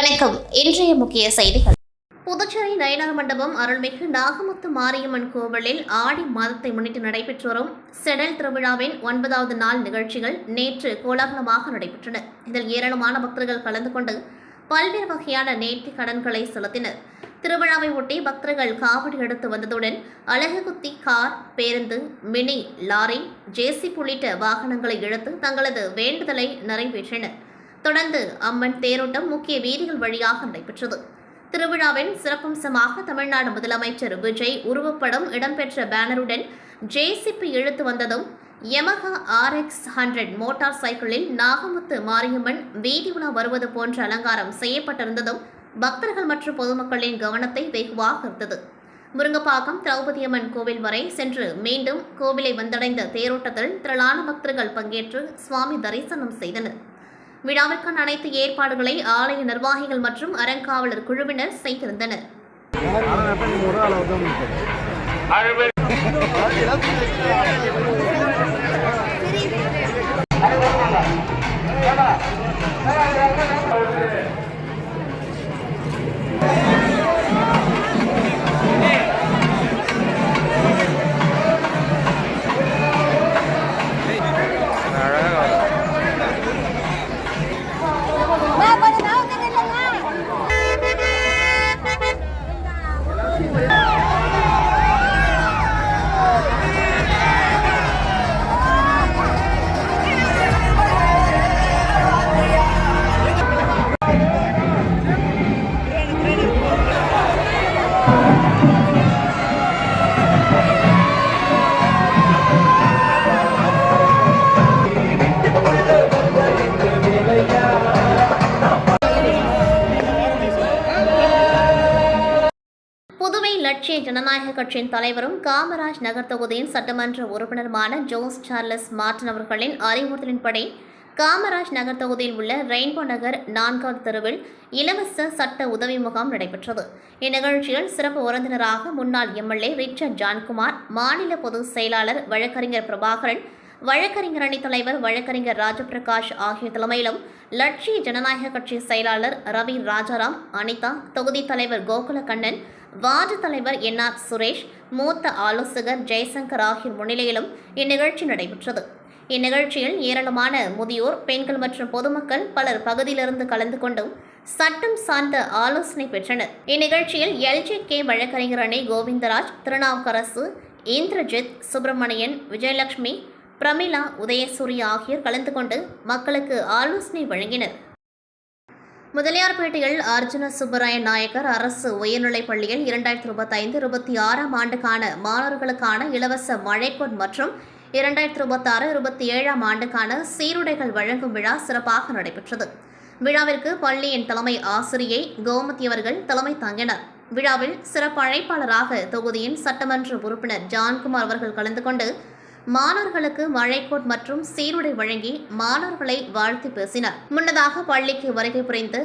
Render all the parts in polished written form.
வணக்கம். இன்றைய முக்கிய செய்திகள். புதுச்சேரி நயினார் மண்டபம் அருள்மிகு நாகமுத்து மாரியம்மன் கோவிலில் ஆடி மாதத்தை முன்னிட்டு நடைபெற்று வரும் செடல் திருவிழாவின் 9வது நாள் நிகழ்ச்சிகள் நேற்று கோலாகலமாக நடைபெற்றன. இதில் ஏராளமான பக்தர்கள் கலந்து கொண்டு பல்வேறு வகையான நேர்த்திக் கடன்களை செலுத்தினர். திருவிழாவை ஒட்டி பக்தர்கள் காவடி எடுத்து வந்ததுடன் அலகு குத்தி கார், பேருந்து, மினி லாரி, ஜேசிபி உள்ளிட்ட வாகனங்களை இழுத்து தங்களது வேண்டுதலை நிறைவேற்றினர். தொடர்ந்து அம்மன் தேரோட்டம் முக்கிய வீதிகள் வழியாக நடைபெற்றது. திருவிழாவின் சிறப்பம்சமாக தமிழ்நாடு முதலமைச்சர் விஜய் உருவப்படம் இடம்பெற்ற பேனருடன் ஜேசிபி இழுத்து வந்ததும் யமஹா RX 100 மோட்டார் சைக்கிளில் நாகமுத்து மாரியம்மன் வீதி உலா வருவது போன்ற அலங்காரம் செய்யப்பட்டிருந்ததும் பக்தர்கள் மற்றும் பொதுமக்களின் கவனத்தை வெகுவாக ஈர்த்தது. முருங்கப்பாக்கம் திரௌபதியம்மன் கோவில் வரை சென்று மீண்டும் கோவிலை வந்தடைந்த தேரோட்டத்தில் திரளான பக்தர்கள் பங்கேற்று சுவாமி தரிசனம் செய்தனர். விழாவிற்கான அனைத்து ஏற்பாடுகளை ஆலய நிர்வாகிகள் மற்றும் அறங்காவலர் குழுவினர் செய்திருந்தனர். லட்சிய ஜனநாயக கட்சியின் தலைவரும் காமராஜ் நகர் தொகுதியின் சட்டமன்ற உறுப்பினருமான ஜோஸ் சார்லஸ் மார்டன் அவர்களின் அறிவுறுத்தலின்படி காமராஜ் நகர் தொகுதியில் உள்ள ரெயின்போ நகர் 4வது தெருவில் இலவச சட்ட உதவி முகாம் நடைபெற்றது. இந்நிகழ்ச்சியில் சிறப்பு விருந்தினராக முன்னாள் MLA ரிச்சர்ட் ஜான்குமார், மாநில பொதுச் செயலாளர் வழக்கறிஞர் பிரபாகரன், வழக்கறிஞர் அணி தலைவர் வழக்கறிஞர் ராஜபிரகாஷ் ஆகிய தலைமையிலும் லட்சிய ஜனநாயக கட்சி செயலாளர் ரவி ராஜாராம், அனிதா, தொகுதி தலைவர் கோகுலகண்ணன், வார்டு தலைவர் NR சுரேஷ், மூத்த ஆலோசகர் ஜெய்சங்கர் ஆகியோர் முன்னிலையிலும் இந்நிகழ்ச்சி நடைபெற்றது. இந்நிகழ்ச்சியில் ஏராளமான முதியோர், பெண்கள் மற்றும் பொதுமக்கள் பலர் பகுதியிலிருந்து கலந்து கொண்டும் சட்டம் சார்ந்த ஆலோசனை பெற்றனர். இந்நிகழ்ச்சியில் LJK வழக்கறிஞர் அணி கோவிந்தராஜ், திருநாவுக்கரசு, இந்திரஜித், சுப்பிரமணியன், விஜயலட்சுமி, பிரமிளா, உதயசூரிய ஆகியோர் கலந்து கொண்டு மக்களுக்கு ஆலோசனை வழங்கினர். முதலியார்பேட்டையில் அர்ஜுன சுப்பராய நாயக்கர் அரசு உயர்நிலைப் பள்ளியில் 2025-26 ஆண்டுக்கான மாணவர்களுக்கான இலவச மழைக்கோட் மற்றும் 2026-27 ஆண்டுக்கான சீருடைகள் வழங்கும் விழா சிறப்பாக நடைபெற்றது. விழாவிற்கு பள்ளியின் தலைமை ஆசிரியை கோமதி அவர்கள் தலைமை தாங்கினார். விழாவில் சிறப்பு அழைப்பாளராக தொகுதியின் சட்டமன்ற உறுப்பினர் ஜான்குமார் அவர்கள் கலந்து கொண்டு மாணவர்களுக்கு மழைக்கோட் மற்றும் சீருடை வழங்கி மாணவர்களை வாழ்த்து பேசினார். முன்னதாக பள்ளிக்கு வருகை புரிந்து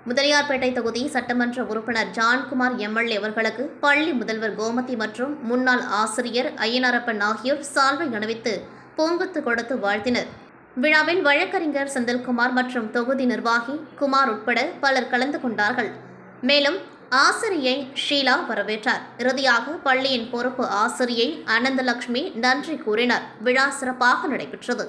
முதலியார்பேட்டை தொகுதி சட்டமன்ற உறுப்பினர் ஜான்குமார் MLA அவர்களுக்கு பள்ளி முதல்வர் கோமதி மற்றும் முன்னாள் ஆசிரியர் ஐயனாரப்பன் ஆகியோர் சால்வை அணிவித்து பூங்கொத்து கொடுத்து வாழ்த்தினர். விழாவில் வழக்கறிஞர் செந்தில்குமார் மற்றும் தொகுதி நிர்வாகி குமார் உட்பட பலர் கலந்து கொண்டார்கள். மேலும் ஆசிரியை ஷீலா வரவேற்றார். இறுதியாக பள்ளியின் பொறுப்பு ஆசிரியை அனந்தலட்சுமி நன்றி கூறினார். விழா சிறப்பாக நடைபெற்றது.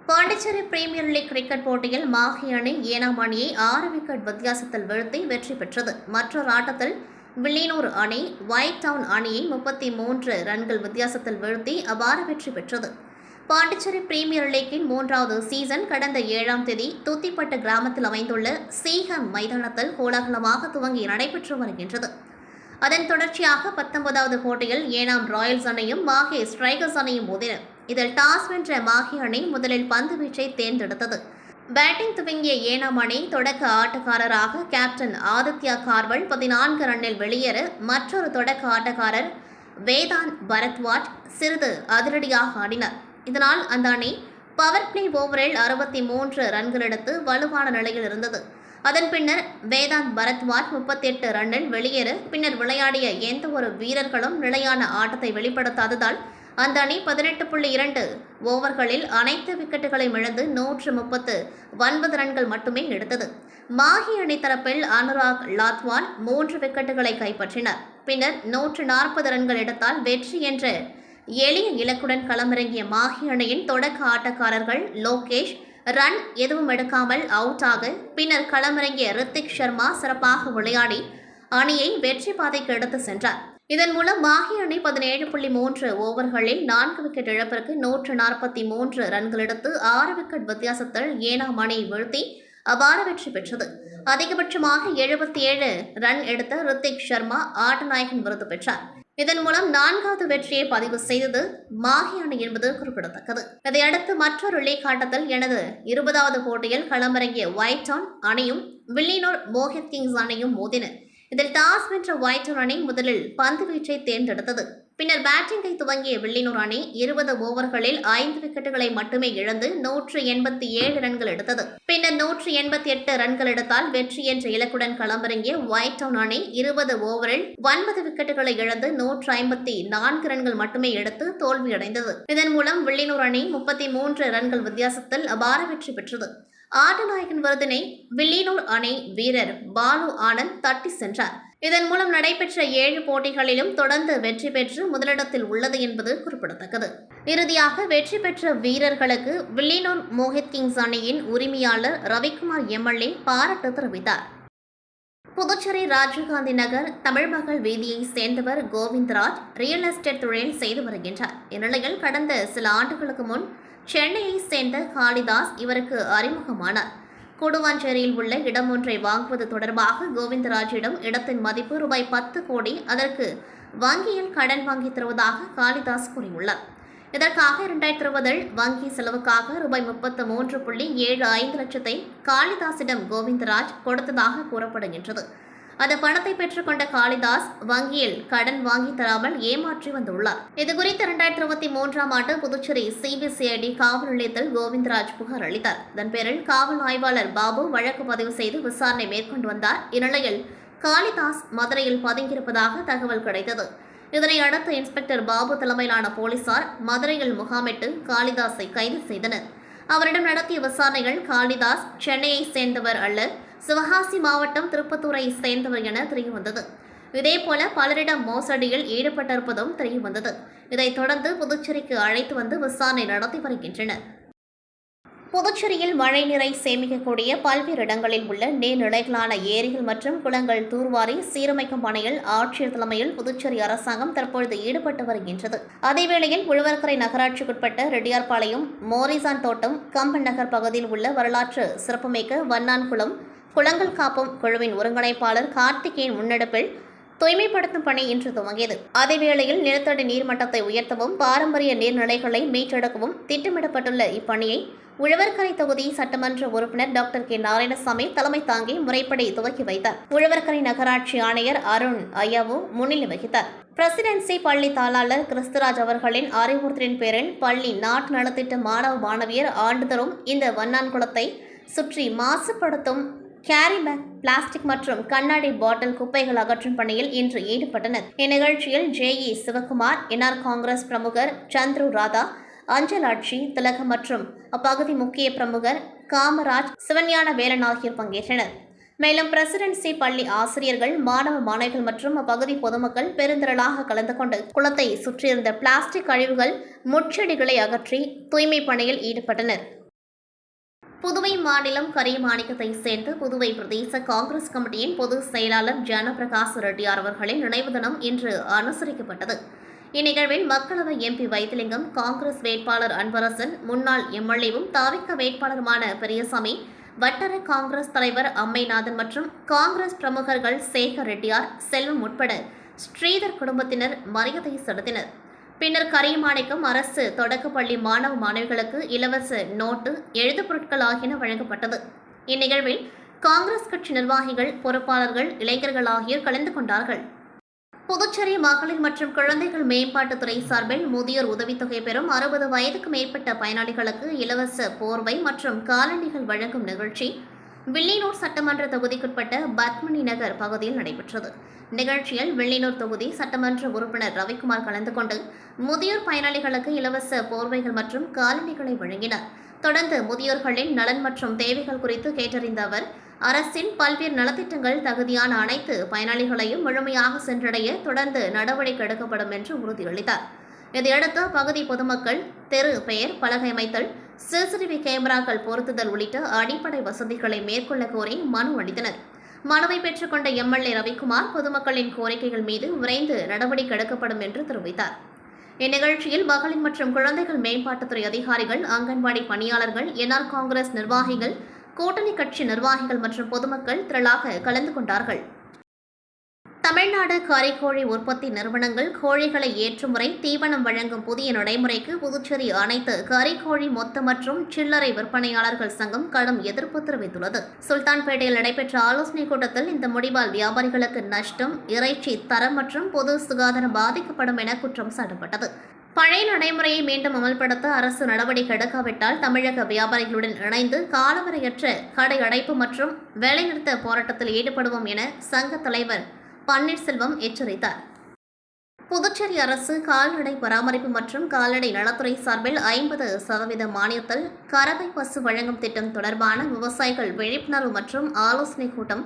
பாண்டிச்சேரி பிரீமியர் லீக் கிரிக்கெட் போட்டியில் மாஹி அணி ஏனாம் அணியை 6 விக்கெட் வித்தியாசத்தில் வீழ்த்தி வெற்றி பெற்றது. மற்றொரு ஆட்டத்தில் வில்லியனூர் அணி ஒயிட் டவுன் அணியை 33 ரன்கள் வித்தியாசத்தில் வீழ்த்தி அபார வெற்றி பெற்றது. பாண்டிச்சேரி பிரீமியர் லீக்கின் 3வது சீசன் கடந்த 7ஆம் தேதி தூத்திப்பட்டு கிராமத்தில் அமைந்துள்ள சீஹம் மைதானத்தில் கோலாகலமாக துவங்கி நடைபெற்று வருகின்றது. அதன் தொடர்ச்சியாக 19வது போட்டியில் ஏனாம் ராயல்ஸ் அணியும் மாஹே ஸ்ட்ரைக்கர்ஸ் அணியும் மோதின. இதில் டாஸ் வென்ற மாஹே அணி முதலில் பந்து வீச்சை தேர்ந்தெடுத்தது. பேட்டிங் துவங்கிய ஏனாம் அணி தொடக்க ஆட்டக்காரராக கேப்டன் ஆதித்யா கார்வல் 14 ரன்னில் வெளியேற மற்றொரு தொடக்க ஆட்டக்காரர் வேதான் பரத்வாஜ் சிறிது அதிரடியாக ஆடினார். இதனால் அந்த அணி பவர் பிளே ஓவரில் 63 ரன்கள் எடுத்து வலுவான நிலையில் இருந்தது. அதன் பின்னர் வேதாந்த் பரத்வாஜ் 38 ரன்னில் வெளியேற பின்னர் விளையாடிய எந்த ஒரு வீரர்களும் நிலையான ஆட்டத்தை வெளிப்படுத்தாததால் அந்த அணி 18.2 ஓவர்களில் அனைத்து விக்கெட்டுகளையும் இழந்து 139 ரன்கள் மட்டுமே எடுத்தது. மாஹி அணி தரப்பில் அனுராக் லாத்வான் 3 விக்கெட்டுகளை கைப்பற்றினர். பின்னர் 140 ரன்கள் எடுத்தால் வெற்றி என்ற எளிய இலக்குடன் களமிறங்கிய மாஹி அணியின் தொடக்க ஆட்டக்காரர்கள் லோகேஷ் ரன் எதுவும் எடுக்காமல் அவுட் ஆக, பின்னர் களமிறங்கிய ரித்திக் சர்மா சிறப்பாக விளையாடி அணியை வெற்றி பாதைக்கு எடுத்து சென்றார். இதன் மூலம் மாஹி அணி 17.3 ஓவர்களில் 4 விக்கெட் இழப்பிற்கு 143 ரன்கள் எடுத்து 6 விக்கெட் வித்தியாசத்தில் ஏனாம் அணியை வீழ்த்தி அபார வெற்றி பெற்றது. அதிகபட்சமாக 77 ரன் எடுத்த ரித்திக் சர்மா ஆட்டநாயகன் விருது பெற்றார். இதன் மூலம் 4வது வெற்றியை பதிவு செய்தது மாஹி அணி என்பது குறிப்பிடத்தக்கது. இதையடுத்து மற்றொரு லீக் ஆட்டத்தில் எனது 20வது போட்டியில் களமிறங்கிய ஒயிட்டவுன் அணியும் வில்லியனூர் மோஹித் கிங்ஸ் அணியும் மோதின. இதில் டாஸ் வென்ற ஒயிட்டவுன் அணி முதலில் பந்து வீச்சை தேர்ந்தெடுத்தது. பின்னர் பேட்டிங்கை துவங்கிய வில்லியனூர் அணி 20 ஓவர்களில் 5 விக்கெட்டுகளை மட்டுமே இழந்து 187 ரன்கள் எடுத்தது. பின்னர் 188 ரன்கள் எடுத்தால் வெற்றி என்ற இலக்குடன் களமிறங்கிய ஒயிட்டவுன் அணி 20 ஓவரில் 9 விக்கெட்டுகளை இழந்து 154 ரன்கள் மட்டுமே எடுத்து தோல்வியடைந்தது. இதன் மூலம் வில்லியனூர் அணி 33 ரன்கள் வித்தியாசத்தில் அபார வெற்றி பெற்றது. ஆட்டநாயகன் விருதினை வில்லியனூர் அணி வீரர் பாலு ஆனந்த் தட்டி சென்றார். இதன் மூலம் நடைபெற்ற 7 போட்டிகளிலும் தொடர்ந்து வெற்றி பெற்று முதலிடத்தில் உள்ளது என்பது குறிப்பிடத்தக்கது. இறுதியாக வெற்றி பெற்ற வீரர்களுக்கு வில்லியனூர் மோஹித் கிங்ஸ் அணியின் உரிமையாளர் ரவிக்குமார் எம்எல்ஏ பாராட்டு தெரிவித்தார். புதுச்சேரி ராஜீவ்காந்தி நகர் தமிழ்மகள் வீதியை சேர்ந்தவர் கோவிந்தராஜ் ரியல் எஸ்டேட் தொழில் செய்து வருகின்றார். இந்நிலையில் கடந்த சில ஆண்டுகளுக்கு முன் சென்னையை சேர்ந்த காளிதாஸ் இவருக்கு அறிமுகமானார். கூடுவாஞ்சேரியில் உள்ள இடம் ஒன்றை வாங்குவது தொடர்பாக கோவிந்தராஜிடம் இடத்தின் மதிப்பு ரூபாய் 10 கோடி அதற்கு வங்கியில் கடன் வாங்கி தருவதாக காளிதாஸ் கூறியுள்ளார். இதற்காக 2020 வங்கி செலவுக்காக ரூபாய் 33.75 லட்சத்தை காளிதாசிடம் கோவிந்தராஜ் கொடுத்ததாக கூறப்படுகின்றது. அந்த பணத்தை பெற்றுக்கொண்ட காளிதாஸ் வங்கியில் கடன் வாங்கி தராமல் ஏமாற்றி வந்துள்ளார். இதுகுறித்து 2023ஆம் ஆண்டு புதுச்சேரி சிபிசிஐடி காவல் நிலையத்தில் கோவிந்தராஜ் புகார் அளித்தார். இதன் பேரில் காவல் ஆய்வாளர் பாபு வழக்கு பதிவு செய்து விசாரணை மேற்கொண்டு வந்தார். இந்நிலையில் காளிதாஸ் மதுரையில் பதுங்கியிருப்பதாக தகவல் கிடைத்தது. இதனை அடுத்து இன்ஸ்பெக்டர் பாபு தலைமையிலான போலீசார் மதுரையில் முகாமிட்டு காளிதாஸை கைது செய்தனர். அவரிடம் நடத்திய விசாரணைகள் காளிதாஸ் சென்னையை சேர்ந்தவர் அல்ல, சிவகாசி மாவட்டம் திருப்பத்தூரை சேர்ந்தவர் என தெரியவந்தது. இதேபோல பலரிடம் மோசடியில் ஈடுபட்டிருப்பதும் தெரியவந்தது. இதைத் தொடர்ந்து புதுச்சேரிக்கு அழைத்து வந்து விசாரணை நடத்தி வருகின்றனர். புதுச்சேரியில் மழைநீரை சேமிக்கக்கூடிய பல்வேறு இடங்களில் உள்ள நீர்நிலைகளான ஏரிகள் மற்றும் குளங்கள் தூர்வாரி சீரமைக்கும் பணியில் ஆட்சியர் தலைமையில் புதுச்சேரி அரசாங்கம் தற்பொழுது ஈடுபட்டு வருகின்றது. அதேவேளையில் உழவர்கரை நகராட்சிக்குட்பட்ட ரெட்டியார்பாளையம், மோரிசான் தோட்டம், கம்பன் நகர் பகுதியில் உள்ள வரலாற்று சிறப்புமிக்க வண்ணான்குளம் குளங்கள் காப்பும் குழுவின் ஒருங்கிணைப்பாளர் கார்த்திகேயன் முன்னெடுப்பில் தூய்மைப்படுத்தும் பணி இன்று துவங்கியது. அதேவேளையில் நிலத்தடி நீர்மட்டத்தை உயர்த்தவும் பாரம்பரிய நீர்நிலைகளை மீட்டெடுக்கவும் திட்டமிடப்பட்டுள்ள இப்பணியை உழவர்கரை தொகுதி சட்டமன்ற உறுப்பினர் டாக்டர் கே நாராயணசாமி தலைமை தாங்கி முறைப்படி துவக்கி வைத்தார். உழவர்கரை நகராட்சி ஆணையர் அருண் ஐயாவு முன்னிலை வகித்தார். பிரசிடென்சி பள்ளி தாளாளர் கிறிஸ்துராஜ் அவர்களின் அறிவுறுத்தலின் பேரில் பள்ளி நாட்டு நலத்திட்ட மாணவ மாணவியர் ஆண்டுதோறும் இந்த வண்ணான்குளத்தை சுற்றி மாசுபடுத்தும் கேரி பேக், பிளாஸ்டிக் மற்றும் கண்ணாடி பாட்டில் குப்பைகள் அகற்றும் பணியில் இன்று ஈடுபட்டனர். இந்நிகழ்ச்சியில் ஜேஇ சிவகுமார், என்ஆர் காங்கிரஸ் பிரமுகர் சந்துரு ராதா, அஞ்சலாட்சி திலகம் மற்றும் அப்பகுதி முக்கிய பிரமுகர் காமராஜ், சிவஞான வேலன் ஆகியோர் பங்கேற்றனர். மேலும் பிரசிடென்சி பள்ளி ஆசிரியர்கள், மாணவ மாணவிகள் மற்றும் அப்பகுதி பொதுமக்கள் பெருந்திரளாக கலந்து கொண்டு குளத்தை சுற்றியிருந்த பிளாஸ்டிக் கழிவுகள், முட்செடிகளை அகற்றி தூய்மை பணியில் ஈடுபட்டனர். புதுவை மாநிலம் கரியமாணிக்கத்தை சேர்ந்த புதுவை பிரதேச காங்கிரஸ் கமிட்டியின் பொதுச் செயலாளர் ஜனபிரகாஷ் ரெட்டியார் அவர்களின் நினைவு தினம் இன்று அனுசரிக்கப்பட்டது. இந்நிகழ்வில் மக்களவை எம்பி வைத்திலிங்கம், காங்கிரஸ் வேட்பாளர் அன்பரசன், முன்னாள் எம்எல்ஏவும் தாவிக வேட்பாளருமான பெரியசாமி, வட்டார காங்கிரஸ் தலைவர் அம்மைநாதன் மற்றும் காங்கிரஸ் பிரமுகர்கள் சேகர் ரெட்டியார், செல்வம் உட்பட ஸ்ரீதர் குடும்பத்தினர் மரியாதை செலுத்தினர். பின்னர் கரியமாணிக்கம் அரசு தொடக்கப்பள்ளி மாணவ மாணவிகளுக்கு இலவச நோட்டு, எழுது பொருட்கள் ஆகியன வழங்கப்பட்டது. இந்நிகழ்வில் காங்கிரஸ் கட்சி நிர்வாகிகள், பொறுப்பாளர்கள், இளைஞர்கள் ஆகியோர் கலந்து கொண்டார்கள். புதுச்சேரி மகளிர் மற்றும் குழந்தைகள் மேம்பாட்டுத்துறை சார்பில் முதியோர் உதவித்தொகை பெறும் 60 வயதுக்கு மேற்பட்ட பயனாளிகளுக்கு இலவச போர்வை மற்றும் காலணிகள் வழங்கும் நிகழ்ச்சி வில்லியனூர் சட்டமன்ற தொகுதிக்குட்பட்ட பத்மினி நகர் பகுதியில் நடைபெற்றது. நிகழ்ச்சியில் வில்லியனூர் தொகுதி சட்டமன்ற உறுப்பினர் ரவிக்குமார் கலந்து கொண்டு முதியோர் பயனாளிகளுக்கு இலவச போர்வைகள் மற்றும் காலணிகளை வழங்கினார். தொடர்ந்து முதியோர்களின் நலன் மற்றும் தேவைகள் குறித்து கேட்டறிந்த அவர், அரசின் பல்வேறு நலத்திட்டங்கள் தகுதியான அனைத்து பயனாளிகளையும் முழுமையாக சென்றடைய தொடர்ந்து நடவடிக்கை எடுக்கப்படும் என்று உறுதியளித்தார். இதையடுத்து அப்பகுதி பொதுமக்கள் தெரு பெயர் பலகை அமைத்தல், சிசிடிவி கேமராக்கள் பொருத்துதல் உள்ளிட்ட அடிப்படை வசதிகளை மேற்கொள்ள கோரி மனு அளித்தனர். மனுவை பெற்றுக்கொண்ட எம்எல்ஏ ரவிக்குமார் பொதுமக்களின் கோரிக்கைகள் மீது விரைந்து நடவடிக்கை எடுக்கப்படும் என்று தெரிவித்தார். இந்நிகழ்ச்சியில் மகளிர் மற்றும் குழந்தைகள் மேம்பாட்டுத்துறை அதிகாரிகள், அங்கன்வாடி பணியாளர்கள், என்ஆர் காங்கிரஸ் நிர்வாகிகள், கூட்டணி கட்சி நிர்வாகிகள் மற்றும் பொதுமக்கள் திரளாக கலந்து கொண்டார்கள். தமிழ்நாடு கறிக்கோழி உற்பத்தி நிறுவனங்கள் கோழிகளை ஏற்றுமுறை தீவனம் வழங்கும் புதிய நடைமுறைக்கு புதுச்சேரி அனைத்து கறிக்கோழி மொத்த மற்றும் சில்லறை விற்பனையாளர்கள் சங்கம் கடும் எதிர்ப்பு தெரிவித்துள்ளது. சுல்தான்பேட்டையில் நடைபெற்ற ஆலோசனைக் கூட்டத்தில் இந்த முடிவால் வியாபாரிகளுக்கு நஷ்டம், இறைச்சி தரம் மற்றும் பொது சுகாதாரம் பாதிக்கப்படும் என குற்றம் சாட்டப்பட்டது. பழைய நடைமுறையை மீண்டும் அமல்படுத்த அரசு நடவடிக்கை எடுக்காவிட்டால் தமிழக வியாபாரிகளுடன் இணைந்து காலவரையற்ற கடை அடைப்பு மற்றும் வேலைநிறுத்த போராட்டத்தில் ஈடுபடுவோம் என சங்க தலைவர் பன்னீர்செல்வம் எச்சரித்தார். புதுச்சேரி அரசு கால்நடை பராமரிப்பு மற்றும் கால்நடை நலத்துறை சார்பில் 50% மானியத்தில் கறவை பசு வழங்கும் திட்டம் தொடர்பான விவசாயிகள் விழிப்புணர்வு மற்றும் ஆலோசனைக் கூட்டம்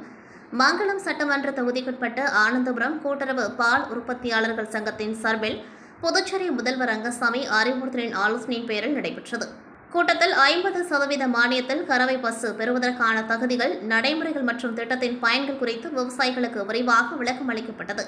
மங்களம் சட்டமன்ற தொகுதிக்குட்பட்ட ஆனந்தபுரம் கூட்டுறவு பால் உற்பத்தியாளர்கள் சங்கத்தின் சார்பில் புதுச்சேரி முதல்வர் ரங்கசாமி அறிவுறுத்தலின் ஆலோசனையின் பேரில் நடைபெற்றது. கூட்டத்தில் 50% மானியத்தில் கறவை பசு பெறுவதற்கான தகுதிகள், நடைமுறைகள் மற்றும் திட்டத்தின் பயன்கள் குறித்து விவசாயிகளுக்கு விரிவாக விளக்கம் அளிக்கப்பட்டது.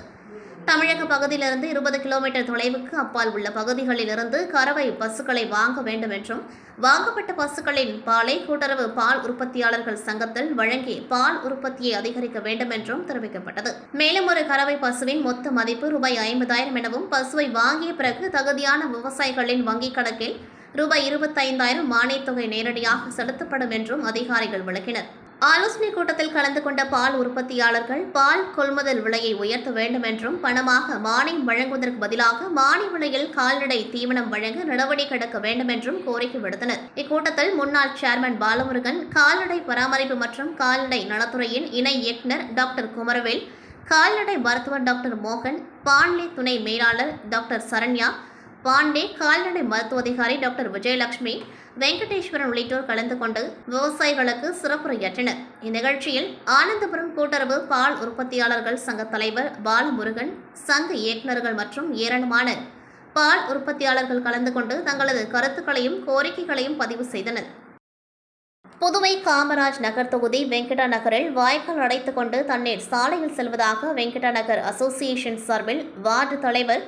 தமிழக பகுதியிலிருந்து 20 கிலோமீட்டர் தொலைவுக்கு அப்பால் உள்ள பகுதிகளிலிருந்து கறவை பசுக்களை வாங்க வேண்டும் என்றும், வாங்கப்பட்ட பசுக்களின் பாலை கூட்டுறவு பால் உற்பத்தியாளர்கள் சங்கத்தில் வழங்கி பால் உற்பத்தியை அதிகரிக்க வேண்டும் என்றும் தெரிவிக்கப்பட்டது. மேலும் ஒரு கறவை பசுவின் மொத்த மதிப்பு ₹50,000 எனவும், பசுவை வாங்கிய பிறகு தகுதியான விவசாயிகளின் வங்கிக் கணக்கில் ₹25,000 மானியத் தொகை நேரடியாக செலுத்தப்படும் என்றும் அதிகாரிகள் விளக்கினர். ஆலோசனைக் கூட்டத்தில் கலந்து கொண்ட பால் உற்பத்தியாளர்கள் பால் கொள்முதல் விலையை உயர்த்த வேண்டும் என்றும், பணமாக மானியம் வழங்குவதற்கு பதிலாக மானிய விலையில் கால்நடை தீவனம் வழங்க நடவடிக்கை எடுக்க வேண்டும் என்றும் கோரிக்கை விடுத்தனர். இக்கூட்டத்தில் முன்னாள் சேர்மன் பாலமுருகன், கால்நடை பராமரிப்பு மற்றும் கால்நடை நலத்துறையின் இணை இயக்குநர் டாக்டர் குமரவேல், கால்நடை மருத்துவர் டாக்டர் மோகன், பாண்லே துணை மேலாளர் டாக்டர் சரண்யா, பாண்டே, கால்நடை மருத்துவ அதிகாரி டாக்டர் விஜயலட்சுமி, வெங்கடேஸ்வரன் உள்ளிட்டோர் கலந்து கொண்டு விவசாயிகளுக்கு சிறப்புரையாற்றினர். இந்நிகழ்ச்சியில் ஆனந்தபுரம் கூட்டுறவு பால் உற்பத்தியாளர்கள் சங்க தலைவர் பாலமுருகன், சங்க இயக்குநர்கள் மற்றும் ஏராளமான பால் உற்பத்தியாளர்கள் கலந்து கொண்டு தங்களது கருத்துக்களையும் கோரிக்கைகளையும் பதிவு செய்தனர். புதுவை காமராஜ் நகர் தொகுதி வெங்கடா நகரில் வாய்க்கால் அடைத்துக் கொண்டு தண்ணீர் சாலையில் செல்வதாக வெங்கடா நகர் அசோசியேஷன் சார்பில் வார்டு தலைவர்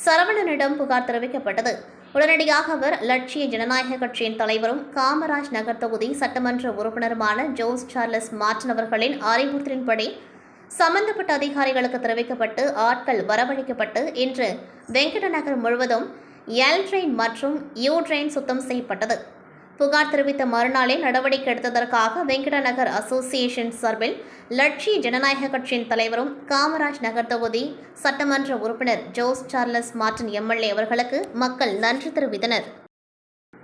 சரவணனிடம் புகார் தெரிவிக்கப்பட்டது. உடனடியாக அவர் லட்சிய ஜனநாயக கட்சியின் தலைவரும் காமராஜ் நகர் தொகுதி சட்டமன்ற உறுப்பினருமான ஜோஸ் சார்லஸ் மார்டின் அவர்களின் அறிவுறுத்தலின்படி சம்பந்தப்பட்ட அதிகாரிகளுக்கு தெரிவிக்கப்பட்டு ஆட்கள் வரவழைக்கப்பட்டு இன்று வெங்கட நகர் முழுவதும் எல் ட்ரெயின் மற்றும் யூ ட்ரெயின் சுத்தம் செய்யப்பட்டது. புகார் தெரிவித்த மறுநாளே நடவடிக்கை எடுத்ததற்காக வெங்கட நகர் அசோசியேஷன் சார்பில் லட்சிய ஜனநாயக கட்சியின் தலைவரும் காமராஜ் நகர் தொகுதி சட்டமன்ற உறுப்பினர் ஜோஸ் சார்லஸ் மார்டின் எம்எல்ஏ அவர்களுக்கு மக்கள் நன்றி தெரிவித்தனர்.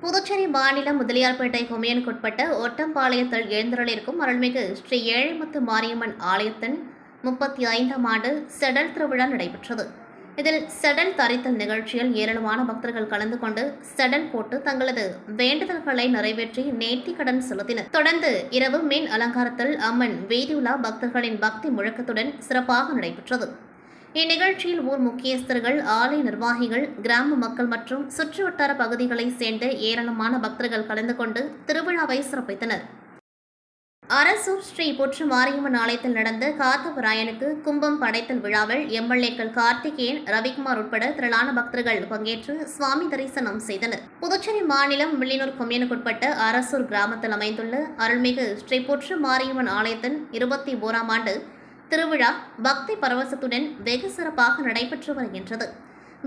புதுச்சேரி மாநிலம் முதலியார்பேட்டை கொம்யூனுக்குட்பட்ட ஒட்டம்பாளையத்தில் எழுந்தருளிருக்கும் அருள்மிகு ஸ்ரீ ஏழைமுத்து மாரியம்மன் ஆலயத்தின் 35ஆம் ஆண்டு செடல் திருவிழா நடைபெற்றது. இதில் செடல் தரித்தல் நிகழ்ச்சியில் ஏராளமான பக்தர்கள் கலந்து கொண்டு செடல் போட்டு தங்களது வேண்டுதல்களை நிறைவேற்றி நேர்த்திக்கடன் செலுத்தினர். தொடர்ந்து இரவு மின் அலங்காரத்தில் அம்மன் வீதியுலா பக்தர்களின் பக்தி முழக்கத்துடன் சிறப்பாக நடைபெற்றது. இந்நிகழ்ச்சியில் ஊர் முக்கியஸ்தர்கள், ஆலய நிர்வாகிகள், கிராம மக்கள் மற்றும் சுற்றுவட்டார பகுதிகளைச் சேர்ந்த ஏராளமான பக்தர்கள் கலந்து கொண்டு திருவிழாவை சிறப்பித்தனர். அரசூர் ஸ்ரீ புற்று மாரியம்மன் ஆலயத்தில் நடந்த காத்தவராயனுக்கு கும்பம் படைத்தல் விழாவில் எம்எல்ஏக்கள் கார்த்திகேயன், ரவிக்குமார் உட்பட திரளான பக்தர்கள் பங்கேற்று சுவாமி தரிசனம் செய்தனர். புதுச்சேரி மாநிலம் வில்லியனூர் கொம்யூனுக்குட்பட்ட அரசூர் கிராமத்தில் அமைந்துள்ள அருள்மிகு ஸ்ரீ புற்று மாரியம்மன் ஆலயத்தின் 21ஆம் ஆண்டு திருவிழா பக்தி பரவசத்துடன் வெகு சிறப்பாக நடைபெற்று வருகின்றது.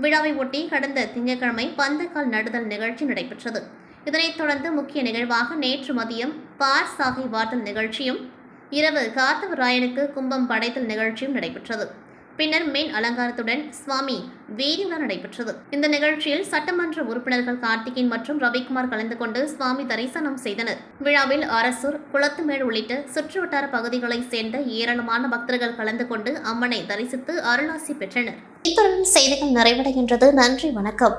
விழாவை ஒட்டி கடந்த திங்கட்கிழமை பந்தக்கால் நடுதல் நிகழ்ச்சி நடைபெற்றது. இதனைத் தொடர்ந்து முக்கிய நிகழ்வாக நேற்று மதியம் பார் சாகை வார்த்தல் நிகழ்ச்சியும், இரவு காத்தவராயனுக்கு கும்பம் படைத்தல் நிகழ்ச்சியும் நடைபெற்றது. பின்னர் மின் அலங்காரத்துடன் சுவாமி வீதியுலா நடைபெற்றது. இந்த நிகழ்ச்சியில் சட்டமன்ற உறுப்பினர்கள் கார்த்திகேயன் மற்றும் ரவிக்குமார் கலந்து கொண்டு சுவாமி தரிசனம் செய்தனர். விழாவில் அரசூர், குளத்துமேடு உள்ளிட்ட சுற்றுவட்டார பகுதிகளைச் சேர்ந்த ஏராளமான பக்தர்கள் கலந்து கொண்டு அம்மனை தரிசித்து அருளாசி பெற்றனர். இத்துடன் செய்திகள் நிறைவடைகின்றது. நன்றி, வணக்கம்.